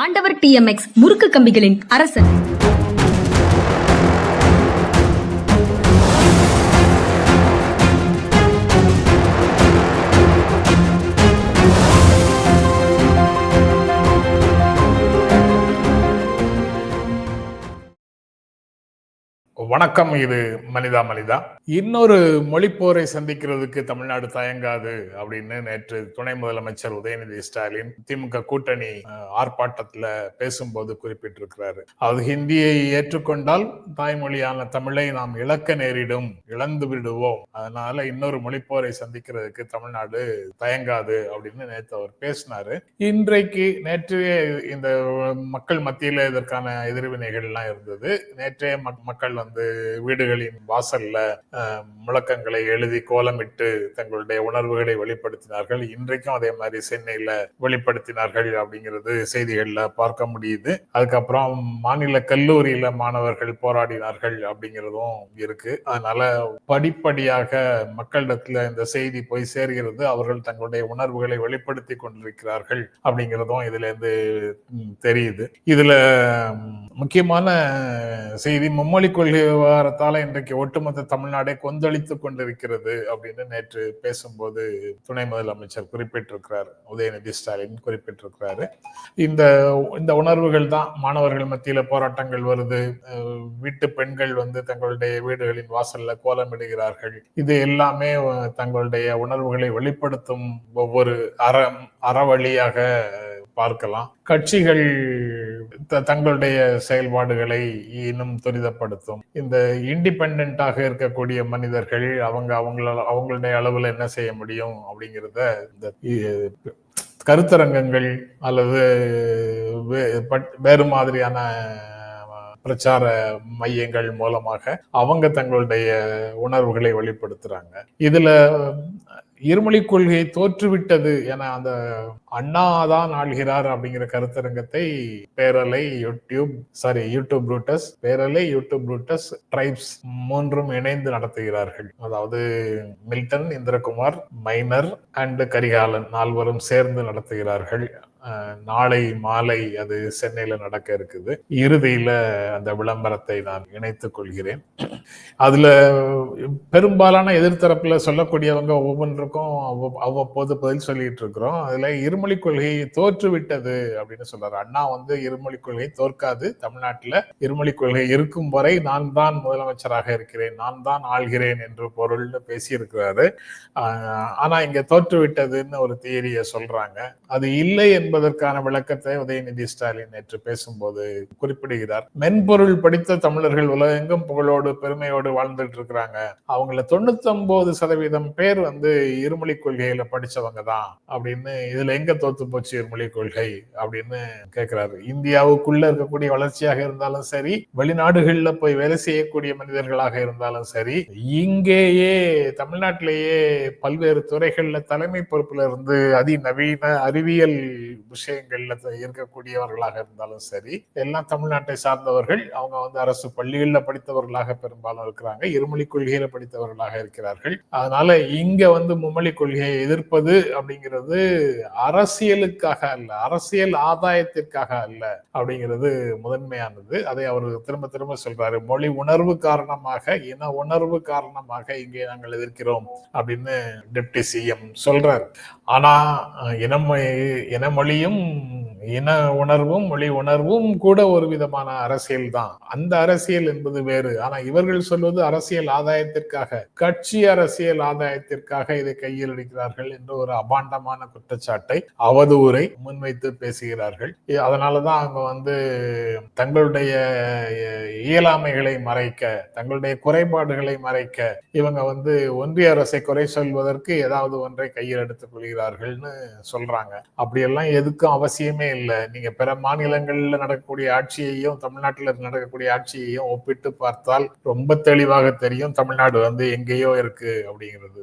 ஆண்டவர் TMX முறுக்கு கம்பிகளின் அரசன். வணக்கம். இது மனிதா மனிதா. இன்னொரு மொழிப்போரை சந்திக்கிறதுக்கு தமிழ்நாடு தயங்காது அப்படின்னு நேற்று துணை முதலமைச்சர் உதயநிதி ஸ்டாலின் திமுக கூட்டணி ஆர்ப்பாட்டத்துல பேசும்போது குறிப்பிட்டிருக்கிறாரு. அது ஹிந்தியை ஏற்றுக்கொண்டால் தாய்மொழியான தமிழை நாம் இழக்க நேரிடும், இழந்து விடுவோம். அதனால இன்னொரு மொழிப்போரை சந்திக்கிறதுக்கு தமிழ்நாடு தயங்காது அப்படின்னு நேற்று அவர் பேசினாரு. நேற்று இந்த மக்கள் மத்தியில இதற்கான எதிர்வினைகள் எல்லாம் இருந்தது. நேற்றே மக்கள் வீடுகளின் வாசல்ல முழக்கங்களை எழுதி கோலமிட்டு தங்களுடைய உணர்வுகளை வெளிப்படுத்தினார்கள். இன்றைக்கும் அதே மாதிரி சென்னையில வெளிப்படுத்தினார்கள் அப்படிங்கிறது செய்திகள்ல பார்க்க முடியுது. அதுக்கப்புறம் மாநில கல்லூரியில மாணவர்கள் போராடினார்கள் அப்படிங்கிறதும் இருக்கு. அதனால படிப்படியாக மக்களிடத்துல இந்த செய்தி போய் சேர்கிறது. அவர்கள் தங்களுடைய உணர்வுகளை வெளிப்படுத்தி கொண்டிருக்கிறார்கள் அப்படிங்கிறதும் இதுல இருந்து தெரியுது. இதுல முக்கியமான செய்தி, மும்மொழி கொள்கை விவகாரத்தால இன்றைக்கு ஒட்டுமொத்த தமிழ்நாடே கொந்தளித்துக் கொண்டிருக்கிறது அப்படின்னு நேற்று பேசும்போது துணை முதலமைச்சர் குறிப்பிட்டிருக்கிறார். உதயநிதி ஸ்டாலின் குறிப்பிட்டிருக்கிறாரு. இந்த உணர்வுகள் தான் மாணவர்கள் மத்தியில போராட்டங்கள் வருது. வீட்டு பெண்கள் தங்களுடைய வீடுகளின் வாசல்ல கோலமிடுகிறார்கள். இது எல்லாமே தங்களுடைய உணர்வுகளை வெளிப்படுத்தும் ஒவ்வொரு அறவழியாக பார்க்கலாம். கட்சிகள் தங்களுடைய செயல்பாடுகளை இன்னும் துரிதப்படுத்தும். இந்த இண்டிபெண்டாக இருக்கக்கூடிய மனிதர்கள் அவங்களுடைய அளவுல என்ன செய்ய முடியும் அப்படிங்கிறத இந்த கருத்தரங்கங்கள் அல்லது வேறு மாதிரியான பிரச்சார மையங்கள் மூலமாக அவங்க தங்களுடைய உணர்வுகளை வெளிப்படுத்துறாங்க. இதுல இருமொழி கொள்கை தோற்றுவிட்டது என அந்த அண்ணாதான் ஆள்கிறார் அப்படிங்கிற கருத்தரங்கத்தை பேரலை யூடியூப் புரூட்டஸ் ட்ரைப்ஸ் மூன்றும் இணைந்து நடத்துகிறார்கள். அதாவது Milton, Indrakumar, minor and Karikalan நால்வரும் சேர்ந்து நடத்துகிறார்கள். நாளை மாலை அது சென்னையில நடக்க இருக்குது. இறுதியில அந்த விளம்பரத்தை நான் இணைத்துக் கொள்கிறேன். அதுல பெரும்பாலான எதிர்த்தரப்புல சொல்லக்கூடியவங்க ஒவ்வொன்றுக்கும் அவ்வப்போது பதில் சொல்லிட்டு இருக்கிறோம். அதுல இருமொழி கொள்கை தோற்றுவிட்டது அப்படின்னு சொல்றாரு. அண்ணா இருமொழி கொள்கை தோற்காது, தமிழ்நாட்டுல இருமொழி கொள்கை இருக்கும் வரை நான் தான் முதலமைச்சராக இருக்கிறேன், நான் தான் ஆள்கிறேன் என்று பொருள்னு பேசியிருக்கிறாரு. ஆனா இங்க தோற்றுவிட்டதுன்னு ஒரு தியரிய சொல்றாங்க. அது இல்லை என்பதற்கான விளக்கத்தை உதயநிதி ஸ்டாலின் நேற்று பேசும்போது குறிப்பிடுகிறார். மென்பொருள் படித்த தமிழர்கள் உலகெங்கும் புகழோடு பெருமையோடு வாழ்ந்துட்டு இருக்கிறாங்க. அவங்கள 99% பேர் இருமொழி கொள்கையில படிச்சவங்க தான் அப்படின்னு. இதுல எங்க தோத்து போச்சு இருமொழி கொள்கை அப்படின்னு கேட்கிறாரு. இந்தியாவுக்குள்ள இருக்கக்கூடிய வளர்ச்சியாக இருந்தாலும் சரி, வெளிநாடுகள்ல போய் வேலை செய்யக்கூடிய மனிதர்களாக இருந்தாலும் சரி, இங்கேயே தமிழ்நாட்டிலேயே பல்வேறு துறைகள்ல தலைமை பொறுப்புல இருந்து அதிநவீன அறிவியல் விஷயங்கள்ல இருக்கக்கூடியவர்களாக இருந்தாலும் சரி, எல்லாம் தமிழ்நாட்டை சார்ந்தவர்கள். அவங்க அரசு பள்ளிகள்ல படித்தவர்களாக பெரும்பாலும் இருக்கிறாங்க, இருமொழி கொள்கையில படித்தவர்களாக இருக்கிறார்கள். அதனால இங்க மும்மொழி கொள்கையை எதிர்ப்பது அப்படிங்கிறது அரசியலுக்காக அல்ல, அரசியல் ஆதாயத்திற்காக அல்ல அப்படிங்கிறது முதன்மையானது. அதை அவர் திரும்ப திரும்ப சொல்றாரு. மொழி உணர்வு காரணமாக, இன உணர்வு காரணமாக இங்கே நாங்கள் எதிர்க்கிறோம் அப்படின்னு டெப்டி சிஎம் சொல்றாரு. ஆனா இனமொழியும் இன உணர்வும் மொழி உணர்வும் கூட ஒரு விதமான அரசியல் தான். அந்த அரசியல் என்பது வேறு. ஆனா இவர்கள் சொல்வது அரசியல் ஆதாயத்திற்காக, கட்சி அரசியல் ஆதாயத்திற்காக இதை கையில் எடுக்கிறார்கள் என்று ஒரு அபாண்டமான குற்றச்சாட்டை, அவதூறை முன்வைத்து பேசுகிறார்கள். அதனாலதான் அவங்க தங்களுடைய இயலாமைகளை மறைக்க, தங்களுடைய குறைபாடுகளை மறைக்க இவங்க ஒன்றிய அரசை குறை சொல்வதற்கு ஏதாவது ஒன்றை கையில் எடுத்துக் கொள்கிறார்கள்னு சொல்றாங்க. அப்படியெல்லாம் எதுக்கும் அவசியமே இல்லை. நீங்க பிற மாநிலங்கள்ல நடக்கக்கூடிய ஆட்சியையும் தமிழ்நாட்டில் நடக்கக்கூடிய ஆட்சியையும் ஒப்பிட்டு பார்த்தால் ரொம்ப தெளிவாக தெரியும். தமிழ்நாடு எங்கேயோ இருக்கு அப்படிங்கிறது,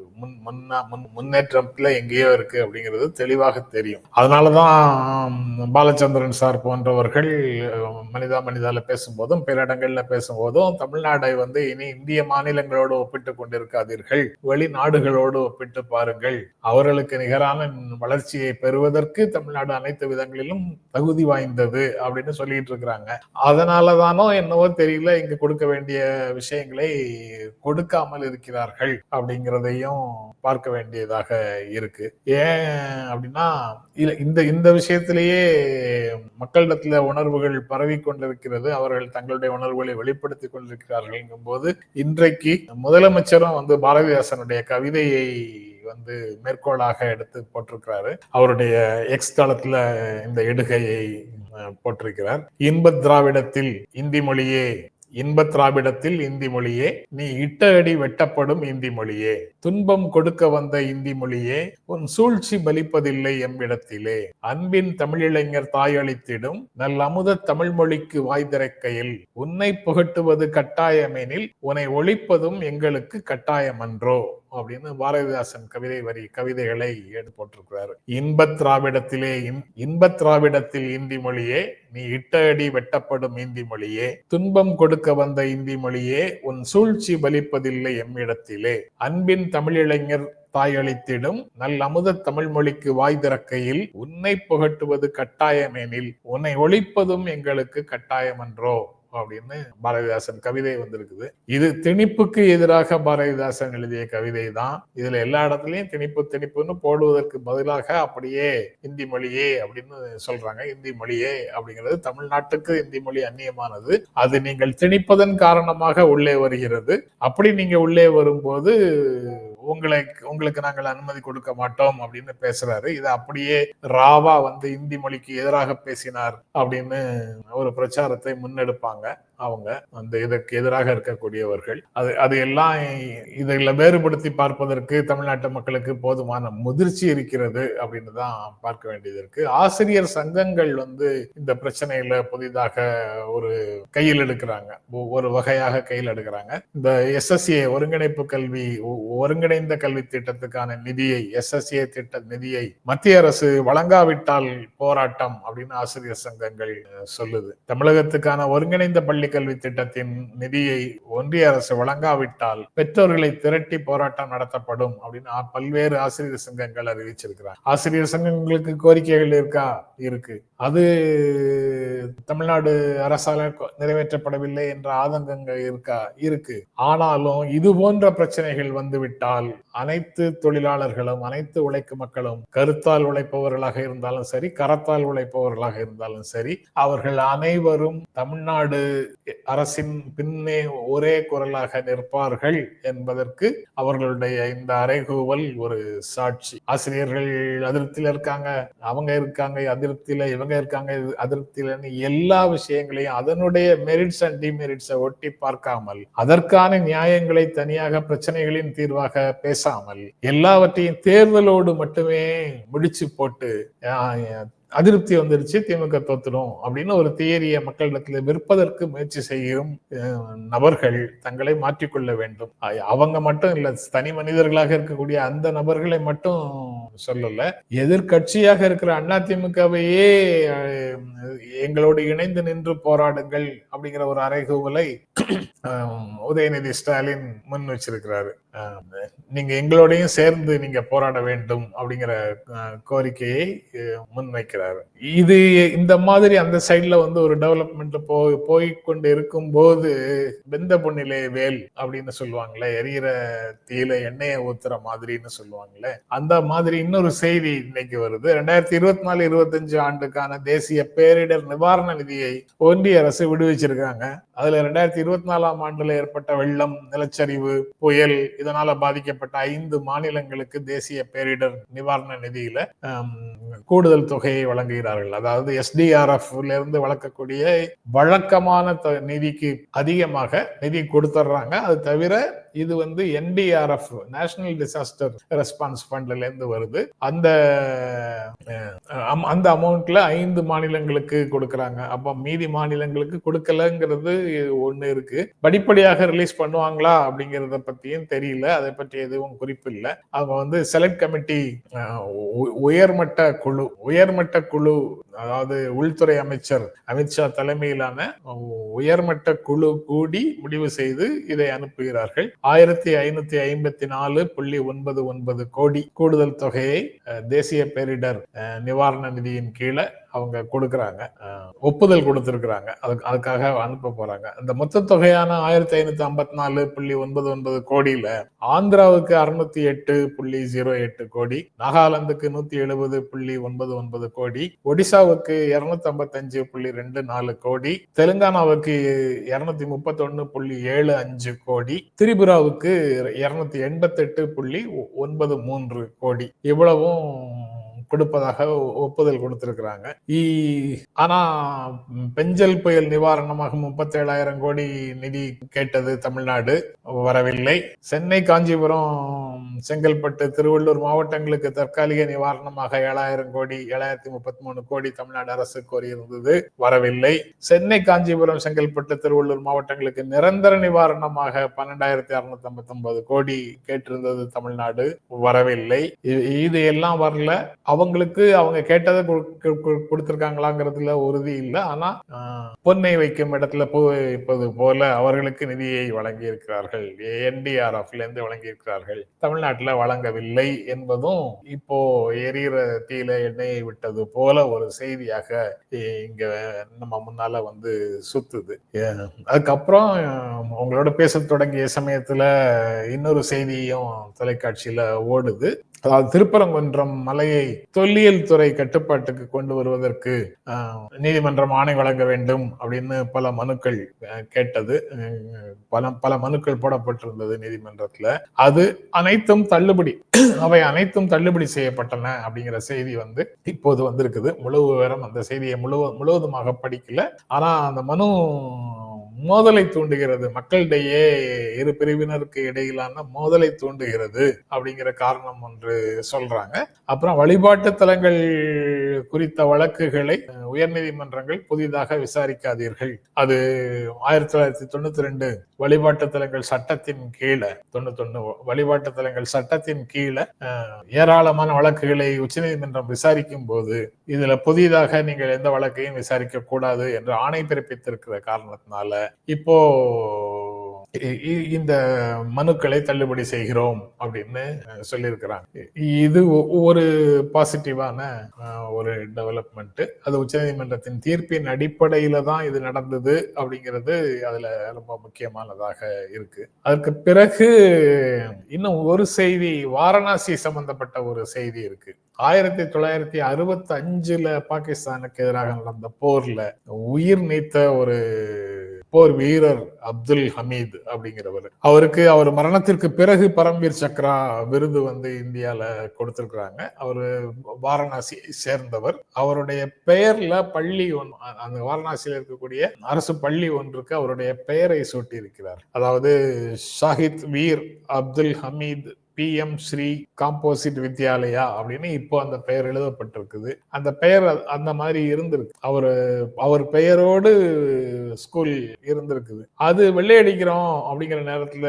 முன்னேற்றத்துல எங்கேயோ இருக்கு அப்படிங்கிறது தெளிவாக தெரியும். அதனாலதான் பாலச்சந்திரன் சார் போன்றவர்கள் மனிதால பேசும்போதும் பிற இடங்கள்ல பேசும்போதும் தமிழ்நாடை இனி இந்திய மாநிலங்களோடு ஒப்பிட்டு கொண்டிருக்காதீர்கள், வெளிநாடுகளோடு ஒப்பிட்டு பாருங்கள். அவர்களுக்கு நிகரான வளர்ச்சியை பெறுவதற்கு தமிழ்நாடு அனைத்து விதங்களிலும் வகையிலும் தகுதி வாய்ந்தது அப்படின்னு சொல்லிட்டு இருக்கிறாங்க. அதனாலதானோ என்னவோ தெரியல, இங்க கொடுக்க வேண்டிய விஷயங்களை கொடுக்காமல் இருக்கிறார்கள் அப்படிங்கிறதையும் பார்க்க வேண்டியதாக இருக்கு. ஏன் அப்படின்னா, இந்த இந்த விஷயத்திலேயே மக்களிடத்துல உணர்வுகள் பரவி கொண்டிருக்கிறது. அவர்கள் தங்களுடைய உணர்வுகளை வெளிப்படுத்திக் கொண்டிருக்கிறார்கள் என்கும்போது, இன்றைக்கு முதலமைச்சரும் பாரதிதாசனுடைய கவிதையை மேற்கோளாக எடுத்து போட்டிருக்கிறாரு. அவருடைய எக்ஸ் தளத்துல இந்த இடுகையை போட்டிருக்கிறார். இன்பத் திராவிடத்தில் இந்தி மொழியே, இன்பத் திராவிடத்தில் இந்தி மொழியே, நீ இட்ட அடி வெட்டப்படும் இந்தி மொழியே, துன்பம் கொடுக்க வந்த இந்தி மொழியே, உன் சூழ்ச்சி பலிப்பதில்லை எம்மிடத்திலே, அன்பின் தமிழிளைஞர் தாயளித்திடும் நல் அமுத தமிழ் மொழிக்கு வாய் திறக்கையில், உன்னை புகட்டுவது கட்டாயமெனில் உன்னை ஒழிப்பதும் எங்களுக்கு கட்டாயமன்றோ அப்படின்னு பாரதிதாசன் கவிதைகளை எடுத்து போட்டிருக்கிறாரு. இன்பத் திராவிடத்திலே இன்பத் திராவிடத்தில் இந்தி மொழியே, நீ இட்ட அடி வெட்டப்படும் இந்தி மொழியே, துன்பம் கொடுக்க வந்த இந்தி மொழியே, உன் சூழ்ச்சி பலிப்பதில்லை எம்மிடத்திலே, அன்பின் தமிழிளைஞர் தாயளித்திடும் நல் அமுத தமிழ் மொழிக்கு வாய் திறக்கையில், உன்னை புகட்டுவது கட்டாயமெனில் உன்னை ஒழிப்பதும் எங்களுக்கு கட்டாயமன்றோ அப்படின்னு பாரதிதாசன் கவிதை வந்திருக்குது. இது திணிப்புக்கு எதிராக பாரதிதாசன் எழுதிய கவிதை தான். இதுல எல்லா இடத்துலயும் திணிப்புன்னு போடுவதற்கு பதிலாக அப்படியே இந்தி மொழியே அப்படின்னு சொல்றாங்க. இந்தி மொழியே அப்படிங்கிறது தமிழ்நாட்டுக்கு இந்தி மொழி அந்நியமானது. அது நீங்கள் திணிப்பதன் காரணமாக உள்ளே வருகிறது. அப்படி நீங்க உள்ளே வரும்போது உங்களுக்கு நாங்கள் அனுமதி கொடுக்க மாட்டோம் அப்படின்னு பேசுறாரு. இதை அப்படியே ராவா இந்தி மொழிக்கு எதிராக பேசினார் அப்படின்னு ஒரு பிரச்சாரத்தை முன்னெடுப்பாங்க அவங்க இதற்கு எதிராக இருக்கக்கூடியவர்கள். அது எல்லாம் இதில் வேறுபடுத்தி பார்ப்பதற்கு தமிழ்நாட்டு மக்களுக்கு போதுமான முதிர்ச்சி இருக்கிறது அப்படின்னு தான் பார்க்க வேண்டியது இருக்கு. ஆசிரியர் சங்கங்கள் இந்த பிரச்சனையில புதிதாக ஒரு கையில் எடுக்கிறாங்க, ஒரு வகையாக கையில் எடுக்கிறாங்க. இந்த SSA ஒருங்கிணைந்த கல்வி திட்டத்துக்கான நிதியை, SSA திட்ட நிதியை மத்திய அரசு வழங்காவிட்டால் போராட்டம் அப்படின்னு ஆசிரியர் சங்கங்கள் சொல்லுது. தமிழகத்துக்கான ஒருங்கிணைந்த பள்ளி கல்வி திட்டத்தின் நிதியை ஒன்றிய அரசு வழங்காவிட்டால் பெற்றோர்களை திரட்டி போராட்டம் நடத்தப்படும் அப்படின்னு பல்வேறு ஆசிரியர் சங்கங்கள் அறிவிச்சிருக்கிறார். ஆசிரியர் சங்கங்களுக்கு கோரிக்கைகள் இருக்கு. அது தமிழ்நாடு அரசால் நிறைவேற்றப்படவில்லை என்ற ஆதங்கங்கள் இருக்கு. ஆனாலும் இது போன்ற பிரச்சனைகள் வந்துவிட்டால் அனைத்து தொழிலாளர்களும், அனைத்து உழைக்கும் மக்களும், கருத்தால் உழைப்பவர்களாக இருந்தாலும் சரி, கரத்தால் உழைப்பவர்களாக இருந்தாலும் சரி, அவர்கள் அனைவரும் தமிழ்நாடு அரசின் பின்னே ஒரே குரலாக நிற்பார்கள் என்பதற்கு அவர்களுடைய இந்த அறைகூவல் ஒரு சாட்சி. ஆசிரியர்கள் அதிருப்தியில இருக்காங்க, அவங்க இருக்காங்க அதிருப்தியில, இவங்க இருக்காங்க அதிருப்தியில, எல்லா விஷயங்களையும் அதனுடைய மெரிட்ஸ் அண்ட் டிமெரிட்ஸை ஒட்டி பார்க்காமல், அதற்கான நியாயங்களை தனியாக பிரச்சனைகளின் தீர்வாக பேசாமல், எல்லாவற்றையும் தேர்தலோடு மட்டுமே முடிச்சு போட்டு அதிருப்தி வந்துருச்சு, திமுக தோத்துடும் அப்படின்னு ஒரு தியரியை மக்களிடத்துல விற்பதற்கு முயற்சி செய்யும் நபர்கள் தங்களை மாற்றிக்கொள்ள வேண்டும். அவங்க மட்டும் இல்ல, தனி மனிதர்களாக இருக்கக்கூடிய அந்த நபர்களை மட்டும் சொல்லல, எதிர்கட்சியாக இருக்கிற அதிமுகவையே எங்களோடு இணைந்து நின்று போராடுங்கள் அப்படிங்கிற ஒரு அறைகூவலை உதயநிதி ஸ்டாலின் முன் வச்சிருக்கிறாரு. நீங்க எங்களோடையும் சேர்ந்து நீங்க போராட வேண்டும் அப்படிங்கிற கோரிக்கையை முன்வைக்கிறாரு. இது இந்த மாதிரி அந்த சைட்ல ஒரு டெவலப்மெண்ட் போய்கொண்டு இருக்கும் போது வெந்த பொண்ணிலே வேல் அப்படின்னு சொல்லுவாங்களே, எரியிற தீயில எண்ணெயை ஊத்துற மாதிரின்னு சொல்லுவாங்களே, அந்த மாதிரி இன்னொரு செய்தி இன்னைக்கு வருது. 2024-25 ஆண்டுக்கான தேசிய பேரிடர் நிவாரண நிதியை ஒன்றிய அரசு விடுவிச்சிருக்காங்க. அதுல 2024 ஆண்டுல ஏற்பட்ட வெள்ளம், நிலச்சரிவு, புயல் இதனால பாதிக்கப்பட்ட 5 மாநிலங்களுக்கு தேசிய பேரிடர் நிவாரண நிதியில கூடுதல் தொகையை வழங்குகிறார்கள். அதாவது SDRF இருந்து வழங்கக்கூடிய வழக்கமான நிதிக்கு அதிகமாக நிதி கொடுத்துட்றாங்க. அது தவிர இது NDRF, நேஷனல் டிசாஸ்டர் ரெஸ்பான்ஸ் ஃபண்ட்ல இருந்து வருது. அந்த அமௌண்ட்ல 5 மாநிலங்களுக்கு கொடுக்கறாங்க. அப்ப மீதி மாநிலங்களுக்கு கொடுக்கலங்கிறது ஒண்ணு இருக்கு. படிப்படியாக ரிலீஸ் பண்ணுவாங்களா அப்படிங்கறத பத்தியும் தெரியல, அதை பற்றி எதுவும் குறிப்பு இல்லை. அவங்க செலக்ட் கமிட்டி, உயர்மட்ட குழு, அதாவது உள்துறை அமைச்சர் அமித்ஷா தலைமையிலான உயர்மட்ட குழு கூடி முடிவு செய்து இதை அனுப்புகிறார்கள். 1554.99 கோடி கூடுதல் தொகையை தேசிய பேரிடர் நிவாரண நிதியின் கீழே அவங்க கொடுக்கறாங்க, ஒப்புதல் கொடுத்திருக்கிறாங்க. அதுக்காக அனுப்ப போறாங்க. அந்த மொத்த தொகையான 1554.99 கோடியில ஆந்திராவுக்கு 608.08 கோடி, நாகாலாந்துக்கு 170.99 கோடி, ஒடிசாவுக்கு 255.24 கோடி, தெலுங்கானாவுக்கு 231.75 கோடி, திரிபுராவுக்கு 288.93 கோடி இவ்வளவும் கொடுப்பதாக ஒப்புதல் கொடுத்திருக்கிறாங்க. ஆனா பெஞ்சல் புயல் நிவாரணமாக 37,000 கோடி நிதி கேட்டது தமிழ்நாடு, வரவில்லை. சென்னை, காஞ்சிபுரம், செங்கல்பட்டு, திருவள்ளூர் மாவட்டங்களுக்கு தற்காலிக நிவாரணமாக 7,000 கோடி 7,033 கோடி தமிழ்நாடு அரசு கோரியிருந்தது, வரவில்லை. சென்னை, காஞ்சிபுரம், செங்கல்பட்டு, திருவள்ளூர் மாவட்டங்களுக்கு நிரந்தர நிவாரணமாக 12,659 கோடி கேட்டிருந்தது தமிழ்நாடு, வரவில்லை. இது எல்லாம் வரல. அவங்களுக்கு அவங்க கேட்டதை கொடுத்திருக்காங்களாங்கிறதுல உறுதி இல்லை. ஆனா பொன்னை வைக்கும் இடத்துல பூ வைப்பது போல அவர்களுக்கு நிதியை வழங்கி இருக்கிறார்கள், NDRFல இருந்து வழங்கி இருக்கிறார்கள், தமிழ்நாட்டுல வழங்கவில்லை என்பதும் இப்போ எரிகிற தீயில எண்ணெயை விட்டது போல ஒரு செய்தியாக இங்க நம்ம முன்னால வந்து சுத்துது. அதுக்கப்புறம் உங்களோட பேச தொடங்கிய சமயத்துல இன்னொரு செய்தியும் தொலைக்காட்சியில ஓடுது. அதாவது திருப்பரங்குன்றம் மலையை தொல்லியல் துறை கட்டுப்பாட்டுக்கு கொண்டு வருவதற்கு நீதிமன்றம் ஆணை வழங்க வேண்டும் அப்படின்னு பல மனுக்கள் கேட்டது, பல மனுக்கள் போடப்பட்டிருந்தது நீதிமன்றத்துல. அது அனைத்தும் தள்ளுபடி, அவை அனைத்தும் தள்ளுபடி செய்யப்பட்டன அப்படிங்கிற செய்தி வந்து இப்போது வந்திருக்குது. முழு விவரம் அந்த செய்தியை முழுவதுமாக படிக்கல. ஆனா அந்த மனு மோதலை தூண்டுகிறது, மக்களிடையே இரு பிரிவினருக்கு இடையிலான மோதலை தூண்டுகிறது அப்படிங்கிற காரணம் ஒன்று சொல்றாங்க. அப்புறம் வழிபாட்டு தலங்கள் குறித்த வழக்குகளை உயர்நீதிமன்றங்கள் புதிதாக விசாரிக்காதீர்கள். அது 1992 வழிபாட்டு தலங்கள் சட்டத்தின் கீழே 91 வழிபாட்டு தலங்கள் சட்டத்தின் கீழே ஏராளமான வழக்குகளை உச்சநீதிமன்றம் விசாரிக்கும் போது இதுல புதிதாக நீங்கள் எந்த வழக்கையும் விசாரிக்க கூடாது என்று ஆணை பிறப்பித்திருக்கிற காரணத்தினால இப்போ இந்த மனுக்களை தள்ளுபடி செய்கிறோம் அப்படின்னு சொல்லியிருக்கிறாங்க. இது ஒரு பாசிட்டிவான ஒரு டெவலப்மெண்ட். அது உச்சநீதிமன்றத்தின் தீர்ப்பின் அடிப்படையில தான் இது நடந்தது அப்படிங்கிறது அதுல ரொம்ப முக்கியமானதாக இருக்கு. அதற்கு பிறகு இன்னும் ஒரு செய்தி, வாரணாசி சம்பந்தப்பட்ட ஒரு செய்தி இருக்கு. 1965 பாகிஸ்தானுக்கு எதிராக நடந்த போர்ல உயிர் நீத்த ஒரு போர் வீரர் அப்துல் ஹமீத் அப்படிங்கிறவர், அவர் மரணத்திற்கு பிறகு பரம்வீர் சக்ரா விருது வந்து இந்தியால கொடுத்திருக்கிறாங்க. அவரு வாரணாசி சேர்ந்தவர். அவருடைய பெயர்ல பள்ளி அந்த வாரணாசியில இருக்கக்கூடிய அரசு பள்ளி ஒன்றுக்கு அவருடைய பெயரை சூட்டி இருக்கிறார். அதாவது ஷாஹித் வீர் அப்துல் ஹமீத் PM ஸ்ரீ காம்போசிட் வித்யாலயா அப்படின்னு இப்போ அந்த பெயர் எழுதப்பட்டிருக்குது. அந்த பெயர் அந்த மாதிரி இருந்திருக்கு, அவர் பெயரோடு ஸ்கூல் இருந்திருக்குது. அது வெள்ளையடிக்கிறோம் அப்படிங்கிற நேரத்துல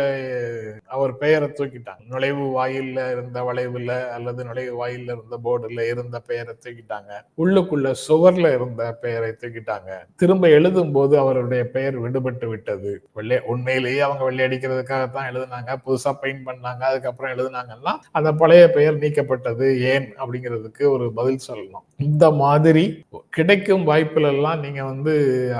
அவர் பெயரை தூக்கிட்டாங்க. நுழைவு வாயில்ல இருந்த வளைவுல அல்லது நுழைவு வாயில்ல இருந்த போர்டுல இருந்த பெயரை தூக்கிட்டாங்க, உள்ளுக்குள்ள சுவர்ல இருந்த பெயரை தூக்கிட்டாங்க. திரும்ப எழுதும் போது அவருடைய பெயர் விடுபட்டு விட்டது. உண்மையிலேயே அவங்க வெள்ளையடிக்கிறதுக்காகத்தான் எழுதுனாங்க, புதுசா பெயிண்ட் பண்ணாங்க, அதுக்கப்புறம் எழுதுனாங்கன்னா அந்த பழைய பெயர் நீக்கப்பட்டது ஏன் அப்படிங்கிறதுக்கு ஒரு பதில் சொல்லணும். இந்த மாதிரி கிடைக்கும் வாய்ப்புல எல்லாம் நீங்க வந்து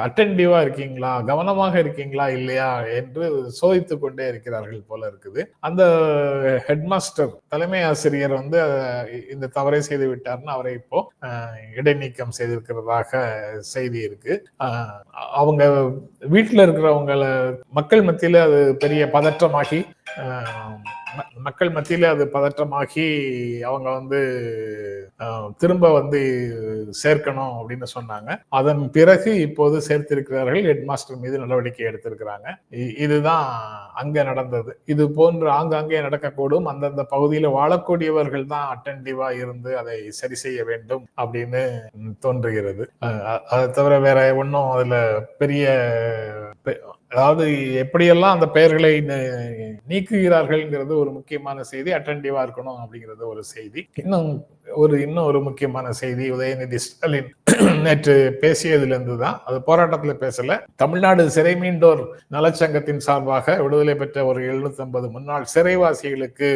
அட்டென்டிவா இருக்கீங்களா, கவனமாக இருக்கீங்களா இல்லையா என்று சோதித்து கொண்டே இருக்கிறார்கள் போல இருக்குது. அந்த ஹெட்மாஸ்டர் தலைமை ஆசிரியர் வந்து இந்த தவறை செய்து விட்டார்னு அவரை இப்போ இடைநீக்கம் செய்திருக்கிறதாக செய்தி இருக்கு. அவங்க வீட்டுல இருக்கிறவங்கள மக்கள் மத்தியில அது பெரிய பதற்றமாகி அவங்க வந்து திரும்ப வந்து சேர்க்கணும் அப்படின்னு சொன்னாங்க. அதன் பிறகு இப்போது சேர்த்திருக்கிறார்கள், ஹெட் மாஸ்டர் மீது நடவடிக்கை எடுத்திருக்கிறாங்க. இதுதான் அங்க நடந்தது. இது போன்று ஆங்காங்கே நடக்கக்கூடும். அந்தந்த பகுதியில் வாழக்கூடியவர்கள் தான் அட்டென்டிவா இருந்து அதை சரி செய்ய வேண்டும் அப்படின்னு தோன்றுகிறது. அதை தவிர வேற ஒன்றும் அதுல பெரிய, அதாவது எப்படியெல்லாம் அந்த பெயர்களை நீக்குகிறார்கள்ங்கிறது ஒரு முக்கியமான செய்தி. அட்டென்டிவா இருக்கணும் அப்படிங்கிறது ஒரு செய்தி. இன்னும் ஒரு முக்கியமான செய்தி, உதயநிதி ஸ்டாலின் நேற்று பேசியதிலிருந்து தான், அது போராட்டத்துல பேசல, தமிழ்நாடு சிறை மீண்டோர் நலச்சங்கத்தின் சார்பாக விடுதலை பெற்ற ஒரு 750 முன்னாள் சிறைவாசிகளுக்கு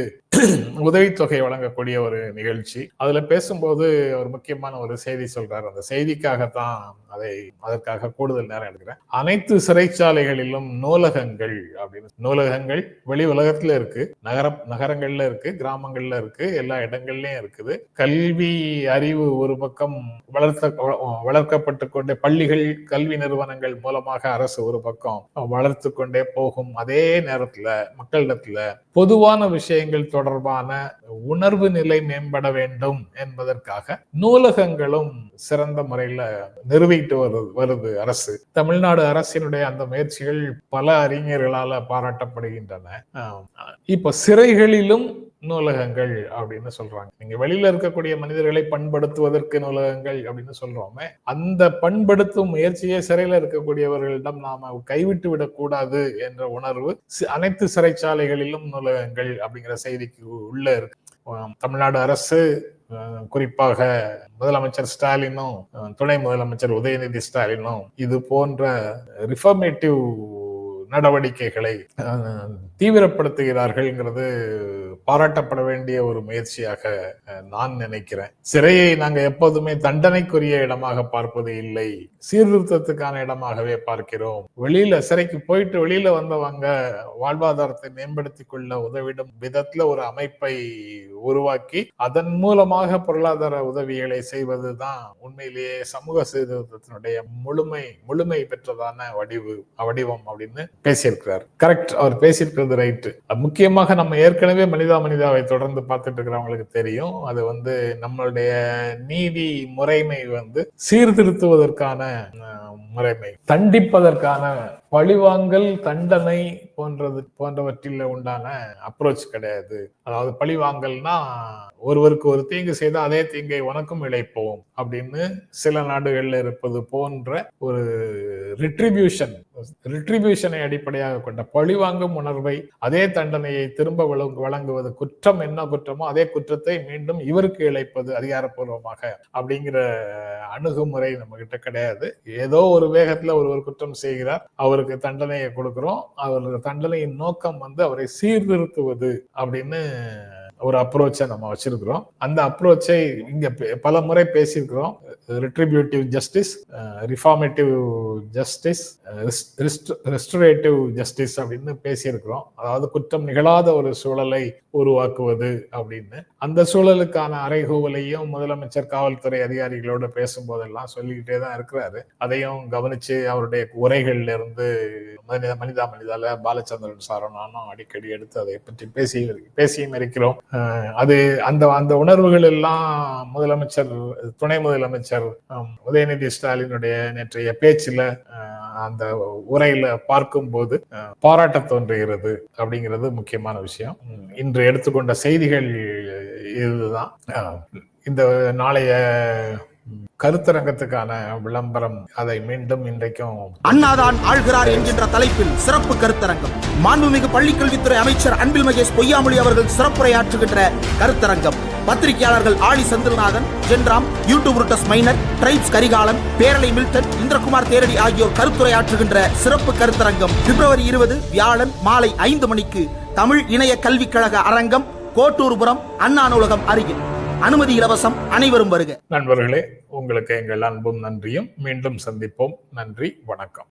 உதவித்தொகை வழங்கக்கூடிய ஒரு நிகழ்ச்சி. அதுல பேசும்போது ஒரு முக்கியமான ஒரு செய்தி சொல்றாரு. அந்த செய்திக்காகத்தான் அதற்காக கூடுதல் நேரம் எடுக்கிறேன். அனைத்து சிறைச்சாலைகளிலும் நூலகங்கள் அப்படின்னு, நூலகங்கள் வெளி உலகத்துல இருக்கு, நகரங்கள்ல இருக்கு, கிராமங்கள்ல இருக்கு, எல்லா இடங்கள்லயும் இருக்குது. கல்வி அறிவு ஒரு பக்கம் வளர்க்கப்பட்டு கொண்டே, பள்ளிகள் கல்வி நிறுவனங்கள் மூலமாக அரசு ஒரு பக்கம் வளர்த்து கொண்டே போகும். அதே நேரத்துல மக்களிடத்துல பொதுவான விஷயங்கள் தொடர்பான உணர்வு நிலை மேம்பட வேண்டும் என்பதற்காக நூலகங்களும் சிறந்த முறையில நிறுவிட்டு வருது அரசு. தமிழ்நாடு அரசினுடைய அந்த முயற்சிகள் பல அறிஞர்களால பாராட்டப்படுகின்றன. இப்ப சிறைகளிலும் நூலகங்கள் அப்படின்னு சொல்றாங்க. நீங்க வெளியில இருக்கக்கூடிய மனிதர்களை பண்படுத்துவதற்கு நூலகங்கள் அப்படின்னு சொல்றோமே, அந்த பண்படுத்தும் முயற்சியை சிறையில இருக்கக்கூடியவர்களிடம் நாம கைவிட்டு விடக்கூடாது என்ற உணர்வு அனைத்து சிறைச்சாலைகளிலும் நூலகங்கள் அப்படிங்கிற செய்திக்கு உள்ள இருக்கு. தமிழ்நாடு அரசு, குறிப்பாக முதலமைச்சர் ஸ்டாலினும் துணை முதலமைச்சர் உதயநிதி ஸ்டாலினும் இது போன்ற ரிஃபார்மேட்டிவ் நடவடிக்கைகளை தீவிரப்படுத்துகிறார்கள்ங்கிறது பாராட்டப்பட வேண்டிய ஒரு முயற்சியாக நான் நினைக்கிறேன். சிறையை நாங்க எப்போதுமே தண்டனைக்குரிய இடமாக பார்ப்பது இல்லை, சீர்திருத்தத்துக்கான இடமாகவே பார்க்கிறோம். வெளியில சிறைக்கு போயிட்டு வெளியில வந்தவங்க வாழ்வாதாரத்தை மேம்படுத்திக் கொள்ள உதவிடும் விதத்துல ஒரு அமைப்பை உருவாக்கி அதன் மூலமாக பொருளாதார உதவிகளை செய்வதுதான் உண்மையிலேயே சமூக சீர்திருத்தத்தினுடைய முழுமை பெற்றதான வடிவம் அப்படின்னு பேசியிருக்கிறார். கரெக்ட், அவர் பேசியிருக்கிறது ரைட்டு. முக்கியமாக நம்ம ஏற்கனவே மனிதாவை தொடர்ந்து பார்த்துட்டு இருக்கிறவங்களுக்கு தெரியும். அது நம்மளுடைய நீதி முறைமை சீர்திருத்துவதற்கான முறைமை, தண்டிப்பதற்கான பழிவாங்கல் தண்டனை போன்றவற்றில் உண்டான அப்ரோச் கிடையாது. அதாவது பழிவாங்கல்னா ஒருவருக்கு ஒரு தீங்கு செய்த அதே தீங்கை உனக்கும் இழைப்போம் அப்படின்னு சில நாடுகள்ல இருப்பது போன்ற ஒரு ரிட்ரிபியூஷனை அடிப்படையாக கொண்ட பழிவாங்கும் உணர்வை, அதே தண்டனையை திரும்ப வழங்குவது, குற்றம் என்ன குற்றமோ அதே குற்றத்தை மீண்டும் இவருக்கு இழைப்பது அதிகாரப்பூர்வமாக அப்படிங்கிற அணுகுமுறை நம்ம கிட்ட கிடையாது. ஏதோ ஒரு வேகத்துல ஒரு குற்றம் செய்கிறார், அவருக்கு தண்டனையை கொடுக்கிறோம். அவருக்கு தண்டனையின் நோக்கம் அவரை சீர்திருத்துவது அப்படின்னு ஒரு அப்ரோச்சை நம்ம வச்சிருக்கிறோம். அந்த அப்ரோச்சை இங்க பல முறை பேசியிருக்கிறோம். Retributive justice, ரிஃபார்மேட்டிவ் justice, restorative justice அப்படின்னு பேசியிருக்கிறோம். அதாவது குற்றம் நிகழாத ஒரு சூழலை உருவாக்குவது அப்படின்னு. அந்த சூழலுக்கான அறைகூவலையும் முதலமைச்சர் காவல்துறை அதிகாரிகளோட பேசும்போதெல்லாம் சொல்லிக்கிட்டே தான் இருக்கிறாரு. அதையும் கவனிச்சு அவருடைய உரைகள்ல இருந்து மனிதால பாலச்சந்திரன் சாரும் நானும் அடிக்கடி எடுத்து அதை பற்றி பேசியும் இருக்கிறோம். அது அந்த உணர்வுகள் எல்லாம் முதலமைச்சர், துணை முதலமைச்சர் உதயநிதி ஸ்டாலினுடைய நேற்றைய பேச்சுல, அந்த உரையில பார்க்கும்போது பாராட்ட தோன்றுகிறது அப்படிங்கிறது முக்கியமான விஷயம். இன்று எடுத்துக்கொண்ட செய்திகள் இதுதான். இந்த நாளைய கருத்தரங்கத்துக்கான விளம்பரம், அதை மீண்டும் இன்றைக்கும் அண்ணாதான் ஆள்கிறார் என்கின்ற தலைப்பில் சிறப்பு கருத்தரங்கம். மாண்புமிகு பள்ளிக்கல்வித்துறை அமைச்சர் அன்பில் மகேஷ் பொய்யாமொழி அவர்கள் சிறப்புரையாற்றுகின்ற கருத்தரங்கம். பத்திரிகையாளர்கள் ஆழி செந்தில்நாதன், ஜென்ராம், யூடியூப் ரூட்டஸ் மைனர், டிரைப்ஸ் கரிகாலன், பேரலை மில்டன், இந்திரகுமார் தேரடி ஆகியோர் கருத்துரையாற்றுகின்ற சிறப்பு கருத்தரங்கம் பிப்ரவரி 20 வியாழன் மாலை 5 மணிக்கு தமிழ் இணைய கல்விக் கழக அரங்கம், கோட்டூர்புரம், அண்ணா நூலகம் அருகில். அனுமதி இலவசம், அனைவரும் வருக. நண்பர்களே, உங்களுக்கு எங்கள் அன்பும் நன்றியும். மீண்டும் சந்திப்போம். நன்றி, வணக்கம்.